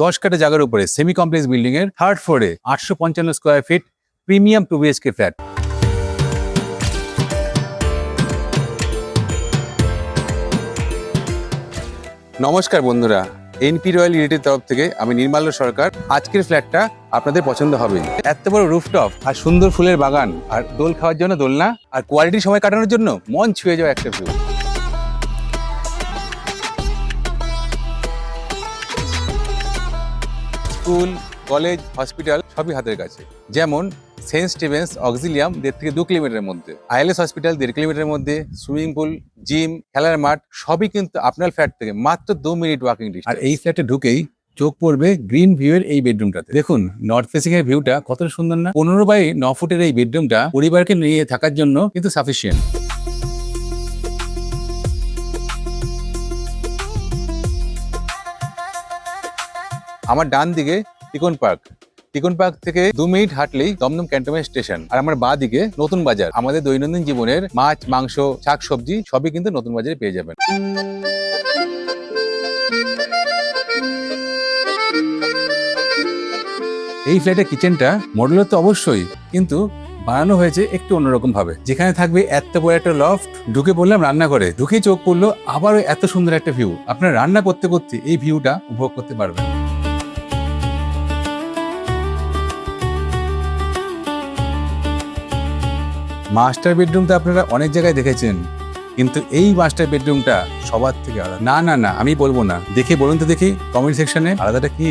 10 কাঠা জায়গার উপরে সেমি কমপ্লেক্স বিল্ডিং এর থার্ড ফ্লোরে 855 square feet premium 2 BHK flat. নমস্কার বন্ধুরা, এনপি রয়্যাল রিয়েলিটির তরফ থেকে আমি নির্মাল্য সরকার। আজকের ফ্ল্যাটটা আপনাদের পছন্দ হবে। এত বড় রুফটপ আর সুন্দর ফুলের বাগান আর দোল খাওয়ার জন্য দোলনা আর কোয়ালিটি সময় কাটানোর জন্য মন ছুঁয়ে যাওয়া একটা ভিউ। স্কুল, কলেজ, হসপিটাল সবই হাতের কাছে। যেমন সেন্ট স্টিভেন্স অক্সিলিয়াম 1.5 থেকে 2 কিলোমিটারের মধ্যে, আইএলএস হসপিটাল 1.5 কিলোমিটারের মধ্যে, সুইমিং পুল, জিম, খেলার মাঠ সবই কিন্তু আপনার ফ্ল্যাট থেকে মাত্র 2 মিনিট ওয়াকিং ডিস্টেন্স। আর এই ফ্ল্যাটে ঢুকেই চোখ পড়বে গ্রিন ভিউ এর এই বেডরুমটাতে। দেখুন নর্থ ফেসিং এর ভিউটা কত সুন্দর না। 15 বাই 9 ফুটের এই বেডরুমটা পরিবারকে নিয়ে থাকার জন্য কিন্তু সাফিসিয়েন্ট। আমার ডান দিকে টিকন পার্ক থেকে 2 মিনিট হাঁটলেই দমদম ক্যান্টনমেন্ট স্টেশন। আর আমার বাঁ দিকে নতুন বাজার। আমাদের দৈনন্দিন জীবনের মাছ, মাংস, শাক সবজি সবই কিন্তু নতুন বাজারে পেয়ে যাবেন। এই ফ্ল্যাটের কিচেনটা মডেলের তো অবশ্যই, কিন্তু বানানো হয়েছে একটু অন্যরকম ভাবে। যেখানে থাকবে এত বড় একটা লফট, ঢুকে পড়লাম রান্না করে, ঢুকেই চোখ পড়লো আবারও এত সুন্দর একটা ভিউ। আপনার রান্না করতে করতে এই ভিউটা উপভোগ করতে পারবেন। মাস্টার বেডরুমটা আপনারা অনেক জায়গায় দেখেছেন, কিন্তু এই মাস্টার বেডরুমটা সবার থেকে আলাদা। না, আমি বলবো না, দেখে বলুন তো দেখি কমেন্ট সেকশনে আলাদাটা কি।